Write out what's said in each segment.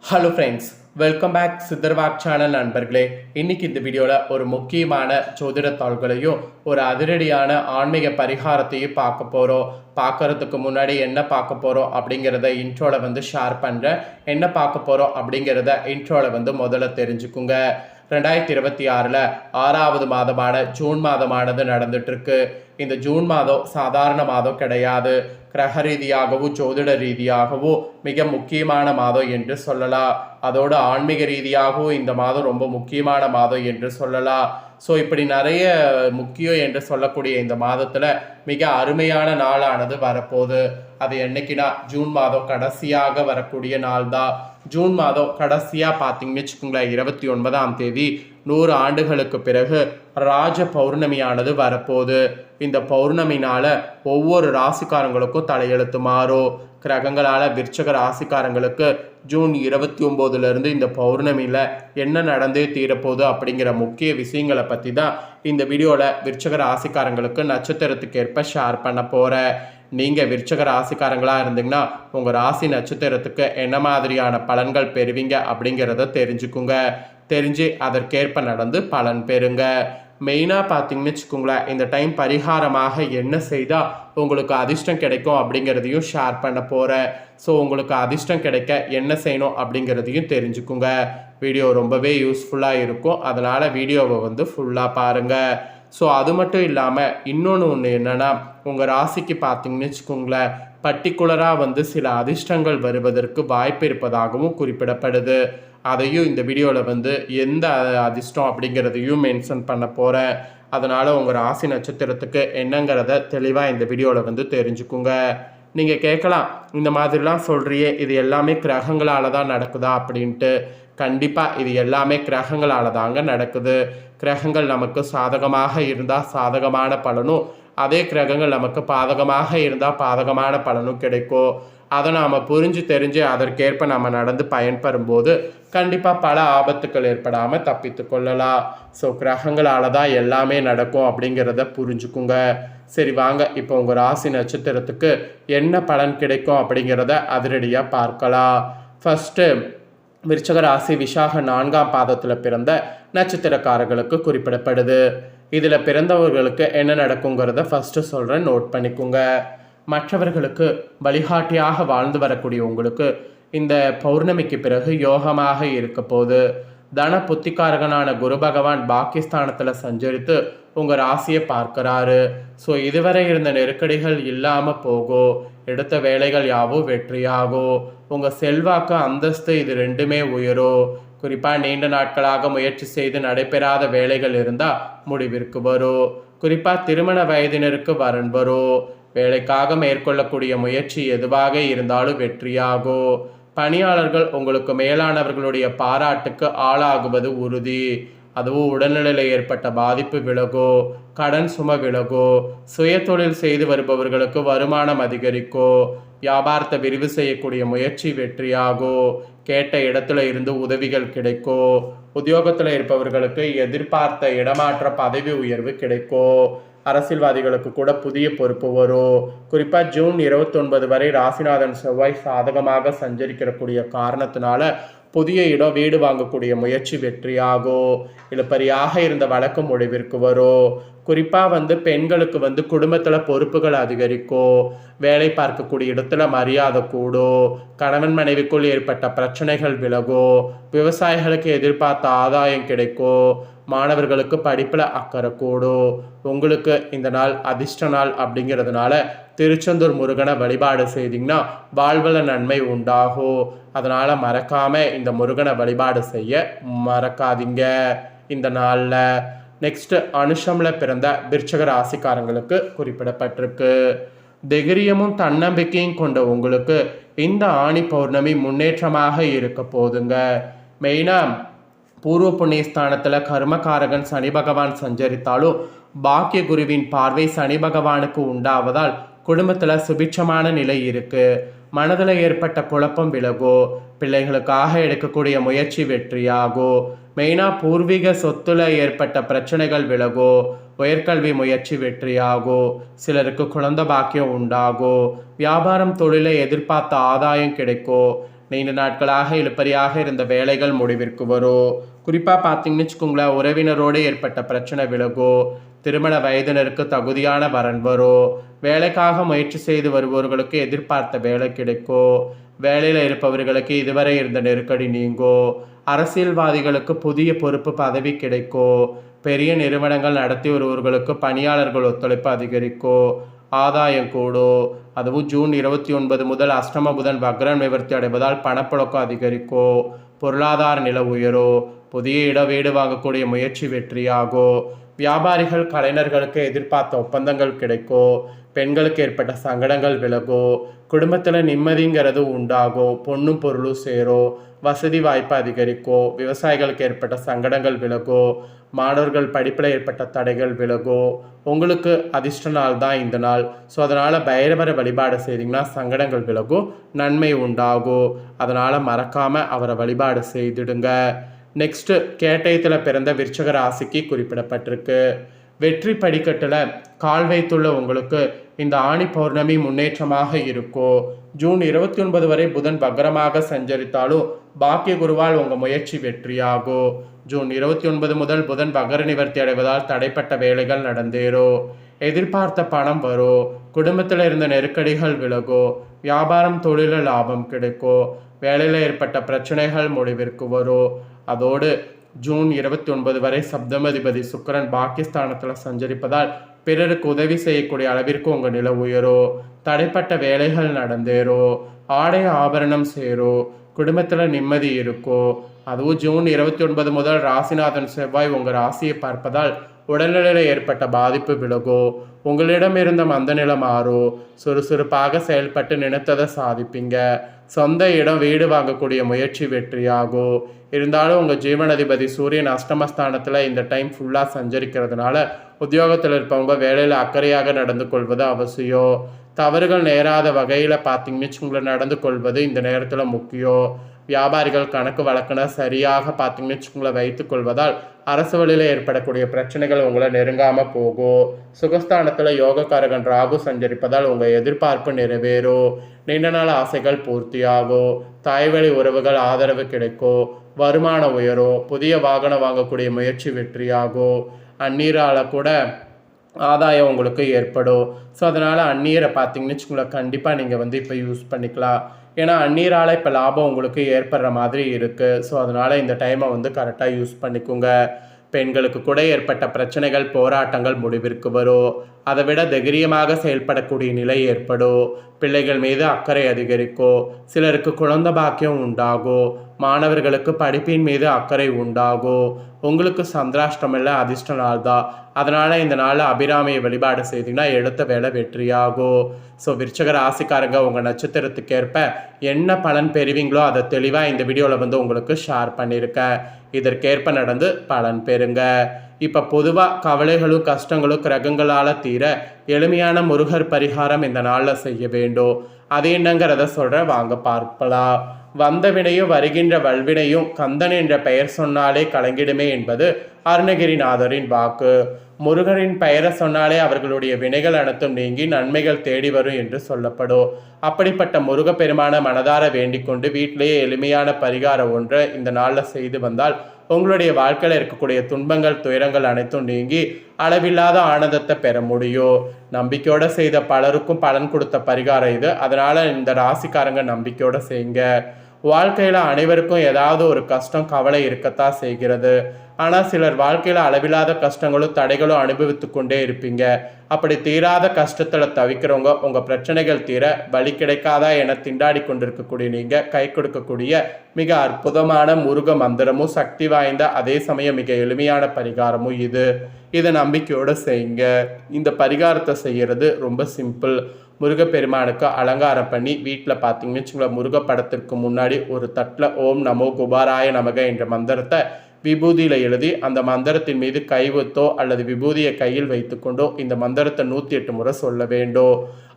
Hello friends, welcome back சித்தர்வாக் channel நண்பர்களே. இன்னைக்கு இந்த வீடியோவில் ஒரு முக்கியமான ஜோதிட தாள்களையும் ஒரு அதிரடியான ஆன்மீக பரிகாரத்தையும் பார்க்க போகிறோம். பார்க்கறதுக்கு முன்னாடி என்ன பார்க்க போகிறோம் அப்படிங்கிறத இன்ட்ரோவில் ஷேர் பண்ணுறேன். என்ன பார்க்க போகிறோம் அப்படிங்கிறத இன்ட்ரோவில் முதல்ல தெரிஞ்சுக்குங்க. 2026 6வது மாதமான ஜூன் மாதமானது நடந்துட்டுருக்கு. இந்த ஜூன் மாதம் சாதாரண மாதம் கிடையாது. கிரக ரீதியாகவும் ஜோதிட ரீதியாகவும் மிக முக்கியமான மாதம் என்று சொல்லலாம். அதோடு ஆன்மீக ரீதியாகவும் இந்த மாதம் ரொம்ப முக்கியமான மாதம் என்று சொல்லலாம். ஸோ இப்படி நிறைய முக்கியம் என்று சொல்லக்கூடிய இந்த மாதத்தில் மிக அருமையான நாளானது வரப்போகுது. அது என்னைக்குன்னா ஜூன் மாதம் கடைசியாக வரக்கூடிய நாள் தான். ஜூன் மாதம் கடைசியாக பார்த்தீங்கன்னு வச்சுக்கோங்களேன், 29ஆம் தேதி 100 ஆண்டுகளுக்கு பிறகு ராஜ பௌர்ணமியானது வரப்போகுது. இந்த பௌர்ணமினால ஒவ்வொரு ராசிக்காரங்களுக்கும் தலையெழுத்து மாறும். கிரகங்களால் விருச்சக ராசிக்காரங்களுக்கு ஜூன் 29 இந்த பௌர்ணமியில் என்ன நடந்தே தீரப்போகுது அப்படிங்கிற முக்கிய விஷயங்களை பற்றி தான் இந்த வீடியோவில் விருச்சக ராசிக்காரங்களுக்கு நட்சத்திரத்துக்கு ஏற்ப ஷேர் பண்ண போகிறேன். நீங்கள் விருச்சக ராசிக்காரங்களாக இருந்தீங்கன்னா உங்கள் ராசி நட்சத்திரத்துக்கு என்ன மாதிரியான பலன்கள் பெறுவீங்க அப்படிங்கிறத தெரிஞ்சுக்குங்க. தெரிஞ்சு அதற்கேற்ப நடந்து பலன் பெறுங்க. மெயினாக பார்த்தீங்கன்னு வச்சுக்கோங்களேன், இந்த டைம் பரிகாரமாக என்ன செய்தால் உங்களுக்கு அதிர்ஷ்டம் கிடைக்கும் அப்படிங்கிறதையும் ஷேர் பண்ண போகிறேன். ஸோ உங்களுக்கு அதிர்ஷ்டம் கிடைக்க என்ன செய்யணும் அப்படிங்கிறதையும் தெரிஞ்சுக்குங்க. வீடியோ ரொம்பவே யூஸ்ஃபுல்லாக இருக்கும். அதனால் வீடியோவை ஃபுல்லாக பாருங்கள். ஸோ அது மட்டும் இல்லாமல் இன்னொன்று என்னென்னா, உங்கள் ராசிக்கு பார்த்தீங்கன்னு வச்சுக்கோங்களேன், பர்டிகுலராக சில அதிர்ஷ்டங்கள் வருவதற்கு வாய்ப்பு இருப்பதாகவும் குறிப்பிடப்படுது. அதையும் இந்த வீடியோவில் எந்த அதிர்ஷ்டம் அப்படிங்கிறதையும் மென்ஷன் பண்ண போகிறேன். அதனால் உங்கள் ராசி நட்சத்திரத்துக்கு என்னங்கிறத தெளிவாக இந்த வீடியோவில் தெரிஞ்சுக்குங்க. நீங்கள் கேட்கலாம், இந்த மாதிரிலாம் சொல்கிறியே, இது எல்லாமே கிரகங்களால் தான் நடக்குதா அப்படின்ட்டு. கண்டிப்பாக இது எல்லாமே கிரகங்களால் தாங்க நடக்குது. கிரகங்கள் நமக்கு சாதகமாக இருந்தால் சாதகமான பலனும், அதே கிரகங்கள் நமக்கு பாதகமாக இருந்தால் பாதகமான பலனும் கிடைக்கும். அதை நாம் புரிஞ்சு தெரிஞ்சு அதற்கேற்ப நம்ம நடந்து பயன்பெறும்போது கண்டிப்பாக பல ஆபத்துக்கள் ஏற்படாமல் தப்பித்து கொள்ளலாம். ஸோ கிரகங்களால் தான் எல்லாமே நடக்கும் அப்படிங்கிறத புரிஞ்சுக்குங்க. சரி வாங்க, இப்போ உங்கள் ராசி நட்சத்திரத்துக்கு என்ன பலன் கிடைக்கும் அப்படிங்கிறத அதிரடியாக பார்க்கலாம். ஃபஸ்ட்டு விருச்சக ராசி விசாக 4ஆம் பாதத்தில் பிறந்த நட்சத்திரக்காரர்களுக்கு குறிப்பிடப்படுது. இதில் பிறந்தவர்களுக்கு என்ன நடக்குங்கிறத ஃபஸ்ட்டு சொல்கிறேன், நோட் பண்ணிக்கோங்க. மற்றவர்களுக்கு வழிகாட்டியாக வாழ்ந்து வரக்கூடிய உங்களுக்கு இந்த பௌர்ணமிக்கு பிறகு யோகமாக இருக்க போது. தன புத்திகாரகனான குரு பகவான் பாக்கியஸ்தானத்தில் சஞ்சரித்து உங்கள் ராசியை பார்க்குறாரு. ஸோ இதுவரை இருந்த நெருக்கடிகள் இல்லாமல் போகும். எடுத்த வேலைகள் யாவும் வெற்றியாகும். உங்கள் செல்வாக்கு அந்தஸ்து இது ரெண்டுமே உயரும். குறிப்பாக நீண்ட நாட்களாக முயற்சி செய்து நடைபெறாத வேலைகள் இருந்தால் முடிவிற்கு வரும். குறிப்பாக திருமண வயதினருக்கு வரன் வரும். வேலைக்காக மேற்கொள்ளக்கூடிய முயற்சி எதுவாக இருந்தாலும் வெற்றியாகும். பணியாளர்கள் உங்களுக்கு மேலானவர்களுடைய பாராட்டுக்கு ஆளாகுவது உறுதி. அதுவும் உடல்நிலையில் ஏற்பட்ட பாதிப்பு விலகும். கடன் சுமை விலகும். சுய தொழில் செய்து வருபவர்களுக்கு வருமானம் அதிகரிக்கும். வியாபாரத்தை விரிவு செய்யக்கூடிய முயற்சி வெற்றியாகும். கேட்ட இடத்துல இருந்து உதவிகள் கிடைக்கும். உத்தியோகத்தில் இருப்பவர்களுக்கு எதிர்பார்த்த இடமாற்ற பதவி உயர்வு கிடைக்கும். அரசியல்வாதிகளுக்கு கூட புதிய பொறுப்பு வரும். குறிப்பாக ஜூன் 29 வரை ராசிநாதன் செவ்வாய் சாதகமாக சஞ்சரிக்கக்கூடிய காரணத்தினால புதிய இடம் வீடு வாங்கக்கூடிய முயற்சி வெற்றியாகும். இழுபறியாக இருந்த வழக்கு முடிவிற்கு வரும். குறிப்பாக பெண்களுக்கு குடும்பத்தில் பொறுப்புகள் அதிகரிக்கும். வேலை பார்க்கக்கூடிய இடத்துல மரியாதை கூடும். கணவன் மனைவிக்குள் ஏற்பட்ட பிரச்சனைகள் விலகும். விவசாயிகளுக்கு எதிர்பார்த்த ஆதாயம் கிடைக்கும். மாணவர்களுக்கு படிப்பில் அக்கறை கூடும். உங்களுக்கு இந்த நாள் அதிர்ஷ்ட நாள் அப்படிங்கிறதுனால திருச்செந்தூர் முருகனை வழிபாடு செய்தீங்கன்னா வாழ்வள நன்மை உண்டாகும். அதனால் மறக்காமல் இந்த முருகனை வழிபாடு செய்ய மறக்காதீங்க இந்த நாளில். நெக்ஸ்ட்டு அனுஷமில் பிறந்த விருச்சக ராசிக்காரங்களுக்கு குறிப்பிடப்பட்டிருக்கு. தைரியமும் தன்னம்பிக்கையும் கொண்ட உங்களுக்கு இந்த ஆணி பௌர்ணமி முன்னேற்றமாக இருக்க போதுங்க. மெயினாக பூர்வ புண்ணியஸ்தானத்தில் கர்மகாரகன் சனி பகவான் சஞ்சரித்தாலும் பாக்கிய குருவின் பார்வை சனி பகவானுக்கு உண்டாவதால் குடும்பத்தில் சுபிட்சமான நிலை இருக்குது. மனதில் ஏற்பட்ட குழப்பம் விலகும். பிள்ளைகளுக்காக எடுக்கக்கூடிய முயற்சி வெற்றியாகும். மெயினாக பூர்வீக சொத்துல ஏற்பட்ட பிரச்சனைகள் விலகும். உயர்கல்வி முயற்சி வெற்றியாகும். சிலருக்கு குழந்தை பாக்கியம் உண்டாகும். வியாபாரம் தொழிலை எதிர்பார்த்த ஆதாயம் கிடைக்கும். நீண்ட நாட்களாக இழுபறியாக இருந்த வேலைகள் முடிவிற்கு வரும். குறிப்பாக பார்த்தீங்கன்னு வச்சுக்கோங்களேன், உறவினரோடு ஏற்பட்ட பிரச்சனை விலகும். திருமண வயதினருக்கு தகுதியான வரன் வரும். வேலைக்காக முயற்சி செய்து வருபவர்களுக்கு எதிர்பார்த்த வேலை கிடைக்கும். வேலையில் இருப்பவர்களுக்கு இதுவரை இருந்த நெருக்கடி நீங்கும். அரசியல்வாதிகளுக்கு புதிய பொறுப்பு பதவி கிடைக்கும். பெரிய நிறுவனங்கள் நடத்தி வருபவர்களுக்கு பணியாளர்கள் ஒத்துழைப்பு அதிகரிக்கும். ஆதாயம் கூடும். அதுவும் ஜூன் 29 முதல் அஷ்டம புதன் வக்ரம் நிவர்த்தி அடைவதால் பணப்புழக்கம் அதிகரிக்கும். பொருளாதார நிலை உயரும். புதிய இடம் வீடு வாங்கக்கூடிய முயற்சி வெற்றியாகும். வியாபாரிகள் கலைஞர்களுக்கு எதிர்பார்த்த ஒப்பந்தங்கள் கிடைக்கும். பெண்களுக்கு ஏற்பட்ட சங்கடங்கள் விலகும். குடும்பத்தில் நிம்மதிங்கிறது உண்டாகும். பொண்ணும் பொருளும் சேரும். வசதி வாய்ப்பு அதிகரிக்கும். விவசாயிகளுக்கு ஏற்பட்ட சங்கடங்கள் விலகும். மாணவர்கள் படிப்பில் ஏற்பட்ட தடைகள் விலகும். உங்களுக்கு அதிர்ஷ்ட நாள் தான் இந்த நாள். ஸோ அதனால் பைரவரை வழிபாடு செய்திங்கன்னா சங்கடங்கள் விலகும், நன்மை உண்டாகும். அதனால் மறக்காமல் அவரை வழிபாடு செய்திடுங்க. நெக்ஸ்ட்டு கேட்டயத்தில் பிறந்த விருச்சிக ராசிக்கு குறிப்பிடப்பட்டிருக்கு. வெற்றி படிக்கட்டில் கால் வைத்துள்ள உங்களுக்கு இந்த ஆணி பௌர்ணமி முன்னேற்றமாக இருக்கும். ஜூன் 29 வரை புதன் வக்ரமாக சஞ்சரித்தாலும் பாக்கிய குருவால் உங்கள் முயற்சி வெற்றியாகும். ஜூன் 29 முதல் புதன் வக்ர நிவர்த்தி அடைவதால் தடைப்பட்ட வேலைகள் நடந்தேறும். எதிர்பார்த்த பணம் வரும். குடும்பத்தில் இருந்த நெருக்கடிகள் விலகும். வியாபாரம் தொழிலில் லாபம் கிடைக்கும். வேலையில் ஏற்பட்ட பிரச்சனைகள் முடிவிற்கு வரும். அதோடு ஜூன் 29 வரை சப்தமதிபதி சுக்கிரன் பாகிஸ்தானத்தில் சஞ்சரிப்பதால் பிறருக்கு உதவி செய்யக்கூடிய அளவிற்கு உங்கள் நிலை உயரும். தடைப்பட்ட வேலைகள் நடந்தேறும். ஆடை ஆபரணம் சேரும். குடும்பத்தில் நிம்மதி இருக்கும். அதுவும் ஜூன் 29 முதல் ராசிநாதன் செவ்வாய் உங்கள் ராசியை பார்ப்பதால் உடல்நிலையில் ஏற்பட்ட பாதிப்பு விலகும். உங்களிடம் இருந்த மந்த நிலை மாறும். சுறுசுறுப்பாக செயல்பட்டு நினைத்ததை சாதிப்பீங்க. சொந்த இடம் வீடு வாங்கக்கூடிய முயற்சி வெற்றியாகும். இருந்தாலும் உங்கள் ஜீவனதிபதி சூரியன் அஷ்டமஸ்தானத்தில் இந்த டைம் ஃபுல்லாக சஞ்சரிக்கிறதுனால உத்தியோகத்தில் இருப்பவங்க வேலையில் அக்கறையாக நடந்து கொள்வது அவசியம். தவறுகள் நேராத வகையில் பார்த்தீங்கன்னு உங்களை நடந்து கொள்வது இந்த நேரத்தில் முக்கியம். வியாபாரிகள் கணக்கு வழக்கின சரியாக பார்த்தீங்கன்னு வச்சுக்கோங்கள வைத்து கொள்வதால் அரசு வழியில் ஏற்படக்கூடிய பிரச்சனைகள் உங்களை நெருங்காமல் போகும். சுகஸ்தானத்தில் யோகக்காரகன் ராகு சஞ்சரிப்பதால் உங்கள் எதிர்பார்ப்பு நிறைவேறும். நீண்ட நாள் ஆசைகள் பூர்த்தியாகும். தாய்வழி உறவுகள் ஆதரவு கிடைக்கும். வருமானம் உயரும். புதிய வாகனம் வாங்கக்கூடிய முயற்சி வெற்றியாகும். அந்நீரால் கூட ஆதாயம் உங்களுக்கு ஏற்படும். ஸோ அதனால் அந்நீரை பார்த்தீங்கன்னு வச்சுக்கோங்களேன், கண்டிப்பாக நீங்கள் இப்போ யூஸ் பண்ணிக்கலாம். ஏன்னா அந்நீரால் இப்போ லாபம் உங்களுக்கு ஏற்படுற மாதிரி இருக்குது. ஸோ அதனால் இந்த டைமை கரெக்டாக யூஸ் பண்ணிக்கோங்க. பெண்களுக்கு கூட ஏற்பட்ட பிரச்சனைகள் போராட்டங்கள் முடிவிற்கு வரும். அதை விட தைரியமாக செயல்படக்கூடிய நிலை ஏற்படும். பிள்ளைகள் மீது அக்கறை அதிகரிக்கும். சிலருக்கு குழந்தை பாக்கியம் உண்டாகும். மாணவர்களுக்கு படிப்பின் மீது அக்கறை உண்டாகும். உங்களுக்கு சந்திராஷ்டமில்ல அதிர்ஷ்ட நாள் தான். அதனால் இந்த நாளில் அபிராமியை வழிபாடு செய்தீங்கன்னா எடுத்த வேலை வெற்றியாகும். ஸோ விருச்சிக ராசிக்காரங்க உங்கள் நட்சத்திரத்துக்கு ஏற்ப என்ன பலன் பெறுவீங்களோ அதை தெளிவாக இந்த வீடியோவில் உங்களுக்கு ஷேர் பண்ணியிருக்கேன். இதற்கேற்ப நடந்து பலன் பெறுங்க. இப்போ பொதுவாக கவலைகளும் கஷ்டங்களும் கிரகங்களால் தீர எளிமையான முருகர் பரிகாரம் இந்த நாளில் செய்ய வேண்டும். அது என்னங்கிறத சொல்கிறேன், வாங்க பார்க்கலாம். வந்த வினையும் வருகின்ற வல்வினையும் கந்தன் என்ற பெயர் சொன்னாலே கலங்கிடுமே என்பது அருணகிரிநாதரின் வாக்கு. முருகரின் பெயரை சொன்னாலே அவர்களுடைய வினைகள் அனைத்தும் நீங்கி நன்மைகள் தேடி வரும் என்று சொல்லப்படும். அப்படிப்பட்ட முருகப்பெருமான மனதார வேண்டிக் கொண்டு வீட்டிலேயே எளிமையான பரிகாரம் ஒன்றை இந்த நாளில் செய்து வந்தால் உங்களுடைய வாழ்க்கையில் இருக்கக்கூடிய துன்பங்கள் துயரங்கள் அனைத்தும் நீங்கி அளவில்லாத ஆனந்தத்தை பெற முடியும். நம்பிக்கையோடு செய்த பலருக்கும் பலன் கொடுத்த பரிகாரம் இது. அதனால் இந்த ராசிக்காரங்க நம்பிக்கையோடு செய்யுங்க. வாழ்க்கையில் அனைவருக்கும் ஏதாவது ஒரு கஷ்டம் கவலை இருக்கத்தான் செய்கிறது. ஆனால் சிலர் வாழ்க்கையில் அளவில்லாத கஷ்டங்களும் தடைகளும் அனுபவித்து கொண்டே இருப்பீங்க. அப்படி தீராத கஷ்டத்தில் தவிக்கிறவங்க உங்கள் பிரச்சனைகள் தீர வழி கிடைக்காதா என திண்டாடி கொண்டிருக்கக்கூடிய நீங்கள் கை கொடுக்கக்கூடிய மிக அற்புதமான முருக மந்திரமும் சக்தி வாய்ந்த அதே சமயம் மிக எளிமையான பரிகாரமும் இது. இதை நம்பிக்கையோடு செய்யுங்க. இந்த பரிகாரத்தை செய்கிறது ரொம்ப சிம்பிள். முருகப்பெருமானுக்கு அலங்காரம் பண்ணி வீட்டில் பார்த்தீங்கன்னு வச்சுங்களேன், முருக படத்திற்கு முன்னாடி ஒரு தட்டில் ஓம் நமோ குபாராய நமக என்ற மந்திரத்தை விபூதியில் எழுதி அந்த மந்திரத்தின் மீது கை வைத்தோ அல்லது விபூதியை கையில் வைத்துக்கொண்டோ இந்த மந்திரத்தை 108 முறை சொல்ல வேண்டும்.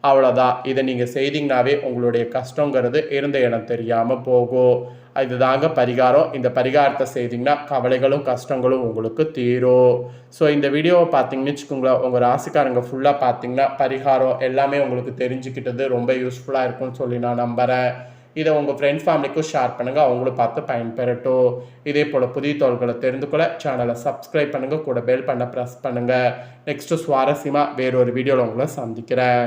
அவ்வளோதான். இதை நீங்கள் செய்தீங்கன்னாவே உங்களுடைய கஷ்டங்கிறது இருந்த இடம் தெரியாமல் போகும். இதுதாங்க பரிகாரம். இந்த பரிகாரத்தை செய்தீங்கன்னா கவலைகளும் கஷ்டங்களும் உங்களுக்கு தீரும். ஸோ இந்த வீடியோவை பார்த்தீங்கன்னு வச்சுக்கோங்களேன், உங்கள் ராசிக்காரங்க ஃபுல்லாக பார்த்தீங்கன்னா பரிகாரம் எல்லாமே உங்களுக்கு தெரிஞ்சுக்கிட்டது ரொம்ப யூஸ்ஃபுல்லாக இருக்கும்னு சொல்லி நான் நம்புகிறேன். இதை உங்கள் ஃப்ரெண்ட்ஸ் ஃபேமிலிக்கும் ஷேர் பண்ணுங்கள், அவங்களும் பார்த்து பயன்பெறட்டும். இதே போல் புதிய தகவல்களை தெரிந்து கொள்ள சேனலை சப்ஸ்கிரைப் பண்ணுங்கள், கூட பெல் பண்ண ப்ரெஸ் பண்ணுங்கள். நெக்ஸ்ட்டு சுவாரஸ்யமாக வேறொரு வீடியோவில் உங்களை சந்திக்கிறேன்.